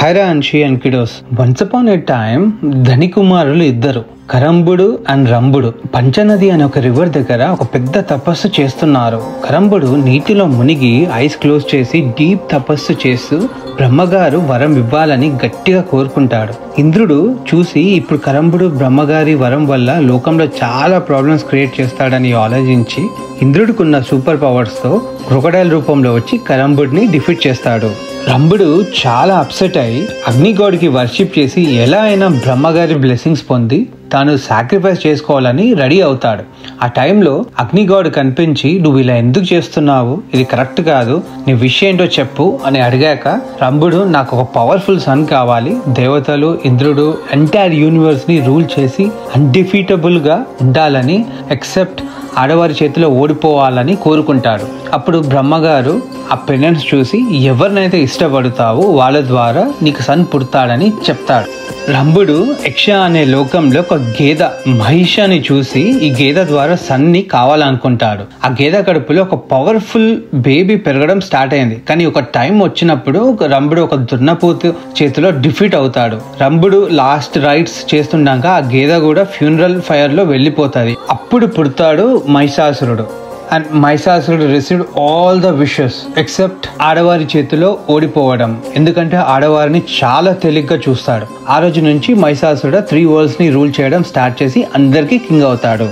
హైరా Anshi and kiddos. Once upon a time ధని కుమారులు ఇద్దరు, కరంబుడు అండ్ రంబుడు, పంచనది అనే ఒక రివర్ దగ్గర ఒక పెద్ద తపస్సు చేస్తున్నారు. కరంబుడు నీటిలో మునిగి ఐస్ క్లోజ్ చేసి డీప్ తపస్సు చేస్తూ బ్రహ్మగారు వరం ఇవ్వాలని గట్టిగా కోరుకుంటాడు. ఇంద్రుడు చూసి ఇప్పుడు కరంబుడు బ్రహ్మగారి వరం వల్ల లోకంలో చాలా ప్రాబ్లమ్స్ క్రియేట్ చేస్తాడని ఆలోచించి ఇంద్రుడికున్న సూపర్ పవర్స్ తో క్రొకడైల్ రూపంలో వచ్చి కరంబుడిని డిఫీట్ చేస్తాడు. రంబుడు చాలా అప్సెట్ అయి అగ్నిగోడ్కి వర్షిప్ చేసి ఎలా అయినా బ్రహ్మగారి బ్లెస్సింగ్స్ పొంది తాను సాక్రిఫైస్ చేసుకోవాలని రెడీ అవుతాడు. ఆ టైంలో అగ్నిగోడ్ కనిపించి, నువ్వు ఇలా ఎందుకు చేస్తున్నావు, ఇది కరెక్ట్ కాదు, నీ విషయం ఏంటో చెప్పు అని అడిగాక రంబుడు, నాకు ఒక పవర్ఫుల్ సన్ కావాలి, దేవతలు ఇంద్రుడు ఎంటైర్ యూనివర్స్ ని రూల్ చేసి అన్డిఫీటబుల్ గా ఉండాలని, ఎక్సెప్ట్ ఆడవారి చేతిలో ఓడిపోవాలని కోరుకుంటాడు. అప్పుడు బ్రహ్మగారు ఆ పెనెన్స్ చూసి ఎవరినైతే ఇష్టపడతావో వాళ్ళ ద్వారా నీకు సన్ పుడతాడని చెప్తాడు. రంబుడు యక్ష అనే లోకంలో ఒక గేదె మహిషాని చూసి ఈ గేదె ద్వారా సన్ని కావాలనుకుంటాడు. ఆ గేదె కడుపులో ఒక పవర్ఫుల్ బేబీ పెరగడం స్టార్ట్ అయింది. కానీ ఒక టైం వచ్చినప్పుడు రంబుడు ఒక దున్నపోతు చేతిలో డిఫీట్ అవుతాడు. రంబుడు లాస్ట్ రైట్స్ చేస్తుండగా ఆ గేదె కూడా ఫ్యూనరల్ ఫైర్ లో వెళ్ళిపోతుంది. అప్పుడు పుడతాడు మహిషాసురుడు. అండ్ మహిషాసురుడు received all the wishes except ఆడవారి చేతిలో ఓడిపోవడం. ఎందుకంటే ఆడవారిని చాలా తేలిగ్గా చూస్తాడు. ఆ రోజు నుంచి మహిషాసురుడు 3 వరల్డ్స్ ని రూల్ చేయడం స్టార్ట్ చేసి అందరికీ కింగ్ అవుతాడు.